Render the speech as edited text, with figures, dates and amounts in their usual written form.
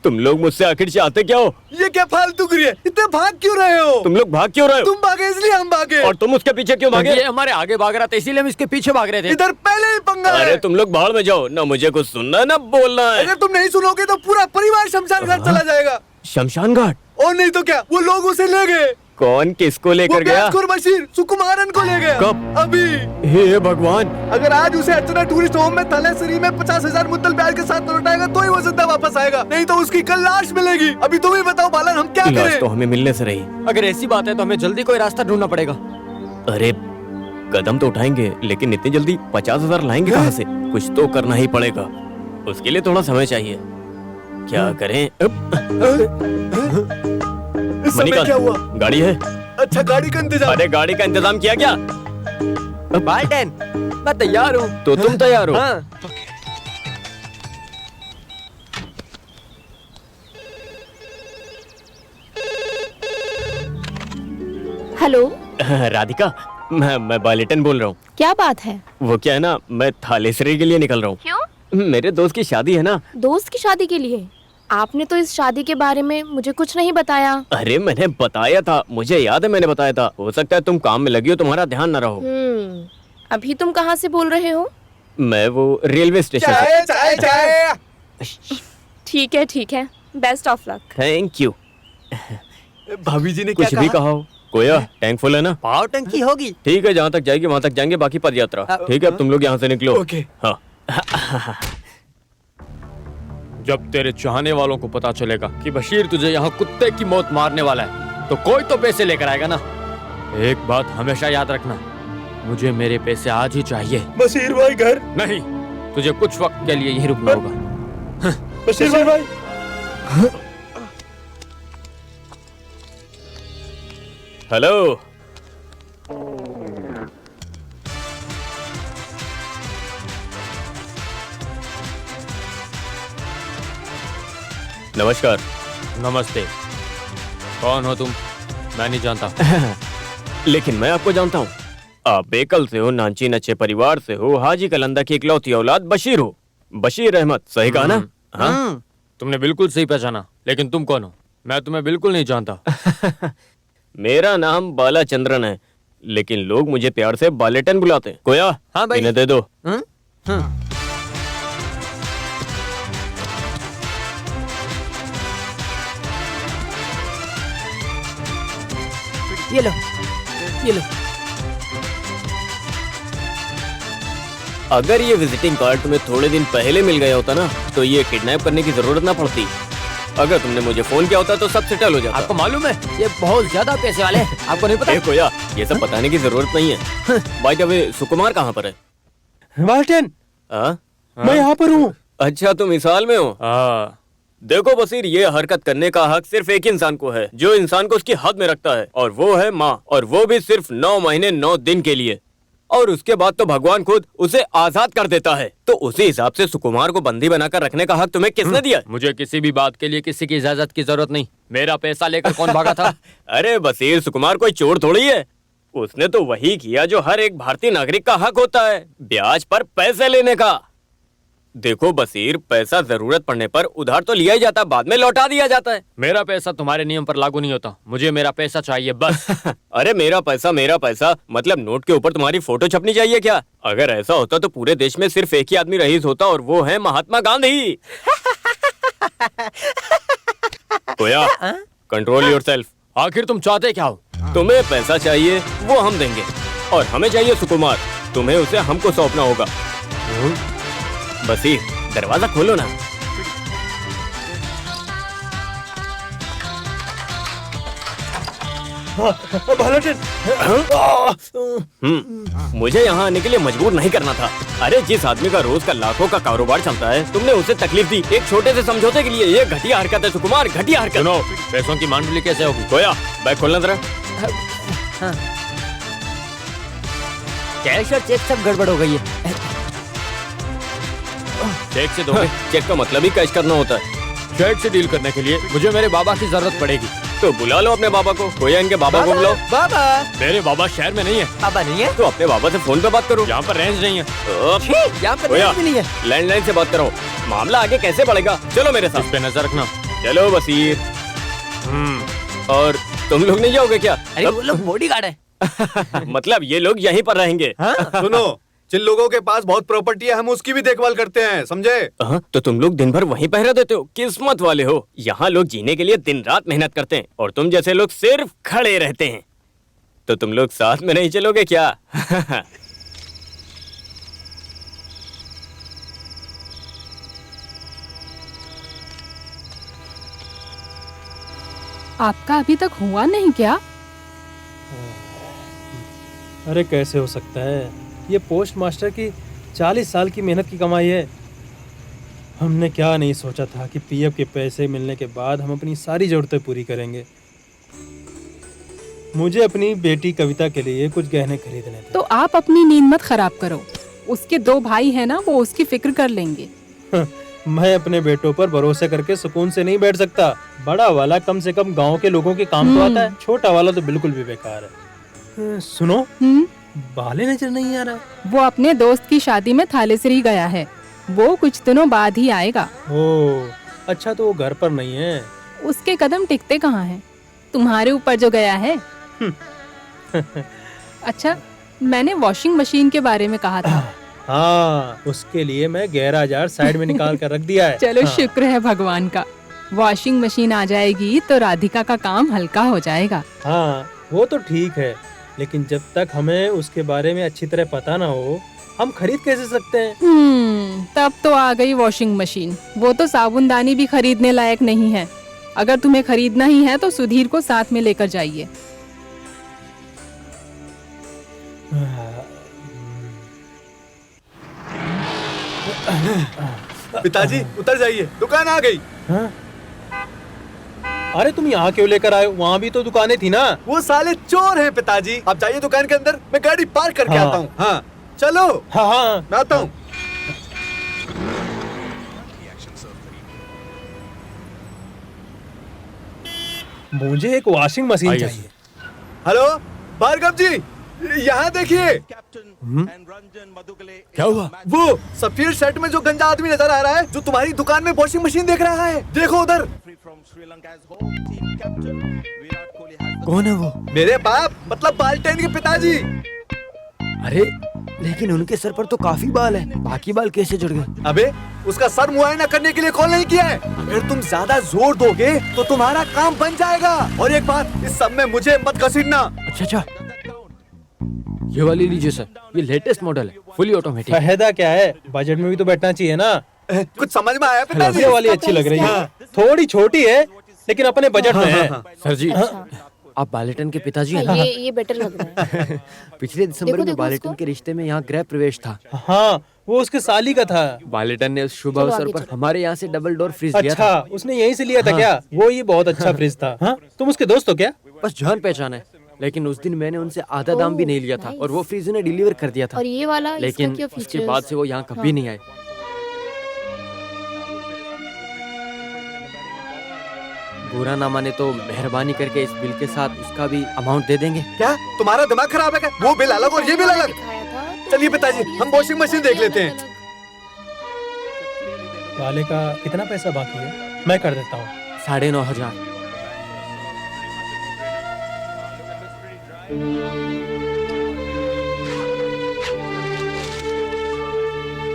तुम लोग मुझसे आखिर चाहते क्या हो? ये क्या फालतू गिरी है? इतने भाग क्यों रहे हो? तुम लोग भाग क्यों रहे हो? तुम भागे इसलिए हम भागे। और तुम उसके पीछे क्यों भागे? ये हमारे आगे भाग रहा था इसीलिए हम इसके पीछे भाग रहे थे। इधर पहले ही पंगा है। अरे तुम लोग भाड़ में जाओ ना, मुझे कुछ सुनना है ना बोलना है। अगर तुम नहीं सुनोगे तो पूरा परिवार शमशान घाट चला जाएगा। शमशान घाट? और नहीं तो क्या, वो लोग उसे ले गए। कौन किसको लेकर गया? बशीर सुकुमारन को ले गया। कब? अभी। हे भगवान, अगर आज उसे अर्चना टूरिस्ट होम में थैलेसरी में 50,000 मुद्दल ब्याज के साथ लौटाएगा तो ही वो जिंदा वापस आएगा, नहीं तो उसकी कल लाश मिलेगी। अभी तुम ही बताओ बालन, हम क्या लाश करें? तो हमें मिलने से रही। अगर ऐसी बात है तो हमें जल्दी कोई रास्ता ढूंढना पड़ेगा। अरे कदम तो उठाएंगे, लेकिन इतनी जल्दी 50,000 लाएंगे कहाँ से? कुछ तो करना ही पड़ेगा, उसके लिए थोड़ा समय चाहिए। क्या करें? इस समय क्या हुआ? गाड़ी है? अच्छा, गाड़ी का इंतजाम। अरे गाड़ी का इंतजाम किया क्या? बाल्टन, मैं तैयार हूँ। तो तुम तैयार हो? हाँ। हेलो, राधिका, मैं बालेटन बोल रहा हूँ। क्या बात है? वो क्या है ना, मैं थालेसरी के लिए निकल रहा हूँ। क्यों? मेरे दोस्त की शादी है ना। दोस्त की शादी के लिए? आपने तो इस शादी के बारे में मुझे कुछ नहीं बताया। अरे मैंने बताया था, मुझे याद है मैंने बताया था। हो सकता है तुम काम में लगी हो, तुम्हारा ध्यान न रहो। अभी तुम कहाँ से बोल रहे हो? मैं वो रेलवे स्टेशन से। चाय चाय। ठीक है, best of luck. Thank you. भाभी जी ने क्या कुछ भी कहा हो। कोया, टैंक फुल है ना? पावर टंकी होगी। ठीक है, जहाँ तक जाएगी वहाँ तक जाएंगे, बाकी पद यात्रा। ठीक है, अब तुम लोग यहाँ से निकलो। ओके। हाँ। जब तेरे चाहने वालों को पता चलेगा कि बशीर तुझे यहाँ कुत्ते की मौत मारने वाला है तो कोई तो पैसे लेकर आएगा ना। एक बात हमेशा याद रखना, मुझे मेरे पैसे आज ही चाहिए। बशीर भाई घर। नहीं, तुझे कुछ वक्त के लिए यही रुकना होगा। बशीर भाई। हेलो। नमस्कार। नमस्ते। कौन हो तुम? मैं नहीं जानता। लेकिन मैं आपको जानता हूँ। आप बेकल से हो, नानची नच्चे परिवार से हो, हाजी कलंदा की इकलौती औलाद बशीर हो। बशीर अहमद, सही कहा ना? हाँ? तुमने बिल्कुल सही पहचाना, लेकिन तुम कौन हो? मैं तुम्हें बिल्कुल नहीं जानता। मेरा नाम बालाचंद्रन है, लेकिन लोग मुझे प्यार से बालेटन बुलाते हैं। कोया, हाँ भाई। इन्हें दे दो। ये लो, ये लो। अगर ये विजिटिंग कार्ड तुम्हें थोड़े दिन पहले मिल गया होता ना, तो ये किडनैप करने की जरूरत ना पड़ती। अगर तुमने मुझे फोन किया होता तो सब सेटल हो जाता। आपको मालूम है ये बहुत ज्यादा पैसे वाले हैं, आपको नहीं पता? कोया, ये सब बताने की जरूरत नहीं है। बाय द वे, सुकुमार कहाँ पर है? बाल्टन, मैं यहाँ पर हूँ। अच्छा, तुम इस हाल में हो? देखो बशीर, ये हरकत करने का हक सिर्फ एक इंसान को है, जो इंसान को उसकी हद में रखता है, और वो है माँ। और वो भी सिर्फ 9 महीने 9 दिन के लिए, और उसके बाद तो भगवान खुद उसे आजाद कर देता है। तो उसी हिसाब से सुकुमार को बंदी बनाकर रखने का हक तुम्हें किसने दिया? मुझे किसी भी बात के लिए किसी की इजाजत की जरूरत नहीं। मेरा पैसा लेकर कौन भागा था? अरे बशीर, सुकुमार कोई चोर थोड़ी है। उसने तो वही किया जो हर एक भारतीय नागरिक का हक होता है, ब्याज पर पैसे लेने का। देखो बशीर, पैसा जरूरत पड़ने पर उधार तो लिया ही जाता, बाद में लौटा दिया जाता है। मेरा पैसा तुम्हारे नियम पर लागू नहीं होता, मुझे मेरा पैसा चाहिए बस। अरे मेरा पैसा मतलब नोट के ऊपर तुम्हारी फोटो छपनी चाहिए क्या? अगर ऐसा होता तो पूरे देश में सिर्फ एक ही आदमी रईस होता, और वो है महात्मा गांधी। कोया, कंट्रोल योरसेल्फ। आखिर तुम चाहते क्या हो? तुम्हें पैसा चाहिए, वो हम देंगे, और हमें चाहिए सुकुमार, तुम्हें उसे हमको सौंपना होगा। बशीर, दरवाजा खोलो ना। मुझे यहाँ आने के लिए मजबूर नहीं करना था। अरे जिस आदमी का रोज का लाखों का कारोबार चलता है, तुमने उसे तकलीफ दी एक छोटे से समझौते के लिए। ये घटिया हरकत है सुकुमार, घटिया हरकत। सुनो, पैसों की मांडली कैसे होगी? कोया, बैग खोलना जरा। कैश और चेक सब गड़बड़ हो गई है। चेक से दोगे? चेक का मतलब ही कैश करना होता है। चेक से डील करने के लिए मुझे मेरे बाबा की जरूरत पड़ेगी। तो बुला लो अपने बाबा को। कोई है इनके बाबा को बुलाओ। बाबा मेरे बाबा शहर में नहीं है। बाबा नहीं है। तो अपने बाबा से फोन पे बात करो। यहाँ पर रेंज नहीं है। यहाँ पर भैया, रेंज भी नहीं है। लैंडलाइन से बात करो। मामला आगे कैसे बढ़ेगा? चलो मेरे इस साथ। पे नजर रखना। चलो बसीर। और तुम लोग नहीं जाओगे क्या? अरे वो लोग बॉडीगार्ड है। मतलब ये लोग यहीं पर रहेंगे? सुनो, जिन लोगों के पास बहुत प्रॉपर्टी है हम उसकी भी देखभाल करते हैं, समझे? तो तुम लोग दिन भर वहीं पहरा देते हो? किस्मत वाले हो। यहाँ लोग जीने के लिए दिन रात मेहनत करते हैं और तुम जैसे लोग सिर्फ खड़े रहते हैं। तो तुम लोग साथ में नहीं चलोगे क्या? आपका अभी तक हुआ नहीं क्या? अरे कैसे हो सकता है? ये पोस्ट मास्टर की 40 साल की मेहनत की कमाई है। हमने क्या नहीं सोचा था कि पीएफ के पैसे मिलने के बाद हम अपनी सारी ज़रूरतें पूरी करेंगे। मुझे अपनी बेटी कविता के लिए कुछ गहने खरीदने थे। तो आप अपनी नींद मत खराब करो। उसके 2 भाई हैं ना, वो उसकी फिक्र कर लेंगे। मैं अपने बेटों पर भरोसे करके सुकून से नहीं बैठ सकता। बड़ा वाला कम से कम गांव के लोगों के काम तो आता है, छोटा वाला तो बिल्कुल भी बेकार है। सुनो, बाले नजर नहीं आ रहा। वो अपने दोस्त की शादी में थालेसरी गया है। वो कुछ दिनों बाद ही आएगा। ओह अच्छा, तो वो घर पर नहीं है। उसके कदम टिकते कहाँ हैं? तुम्हारे ऊपर जो गया है। अच्छा, मैंने वॉशिंग मशीन के बारे में कहा था। हाँ, उसके लिए मैं 11,000 साइड में निकाल कर रख दिया है। चलो हाँ। शुक्र है भगवान का। वॉशिंग मशीन आ जाएगी तो राधिका का काम हल्का हो जाएगा। हाँ वो तो ठीक है, लेकिन जब तक हमें उसके बारे में अच्छी तरह पता ना हो, हम खरीद कैसे सकते हैं? तब तो आ गई वॉशिंग मशीन। वो तो साबुनदानी भी खरीदने लायक नहीं है। अगर तुम्हें खरीदना ही है तो सुधीर को साथ में लेकर जाइए। पिताजी उतर जाइए, दुकान आ गई। हाँ? अरे तुम यहाँ क्यों लेकर आए? वहाँ भी तो दुकानें थी ना। वो साले चोर हैं पिताजी। आप जाइए दुकान के अंदर, मैं गाड़ी पार्क करके हाँ। आता हूँ। हाँ चलो। हाँ हाँ मैं आता हूँ। मुझे एक वॉशिंग मशीन आइए। चाहिए। हेलो भार्गव जी, यहाँ देखिए। क्या हुआ? वो सफेद शर्ट में जो गंजा आदमी नजर आ रहा है, जो तुम्हारी दुकान में वॉशिंग मशीन देख रहा है। देखो उधर। कौन है वो? मेरे बाप, मतलब बाल्टेन के पिताजी। अरे लेकिन उनके सर पर तो काफी बाल है, बाकी बाल कैसे जुड़ गए? अबे उसका सर मुआयना करने के लिए कॉल नहीं किया है। अगर तुम ज्यादा जोर दोगे तो तुम्हारा काम बन जाएगा। और एक बात, इस सब में मुझे मत घसीटना। अच्छा, ये वाली लीजिए सर, ये लेटेस्ट मॉडल है, फुली ऑटोमेटिक। फायदा क्या है? बजट में भी तो बैठना चाहिए ना। कुछ समझ में आया पिताजी? ये वाली अच्छी लग रही है। थोड़ी छोटी है लेकिन अपने बजट में है। सर जी, आप बालेटन के पिताजी हैं ना? ये बेटर लग रहा है। पिछले दिसंबर में देखो बालेटन उसको। के रिश्ते में यहाँ गृह प्रवेश था। हाँ वो उसके साली का था। बालेटन ने उस शुभ चलो अवसर आगे पर चलो। हमारे यहाँ से डबल डोर फ्रिज लिया अच्छा, था। उसने यहीं से लिया था क्या? वो ये बहुत अच्छा फ्रिज था। हाँ? तुम उसके दोस्त हो क्या? बस जान पहचान है, लेकिन उस दिन मैंने उनसे आधा दाम भी नहीं लिया था और वो फ्रिज उन्हें डिलीवर कर दिया था। और ये वाला इसका लेकिन क्या उसके फीचर्स? बाद से वो यहाँ कभी नहीं आए। बुरा ना माने तो मेहरबानी करके इस बिल के साथ उसका भी अमाउंट दे देंगे। क्या तुम्हारा दिमाग खराब है क्या? वो बिल अलग और ये बिल अलग। दिखाया था, तो चलिए पिताजी, हम वॉशिंग मशीन देख लेते हैं। वाले का कितना पैसा बाकी है? मैं कर देता हूँ। 9,500।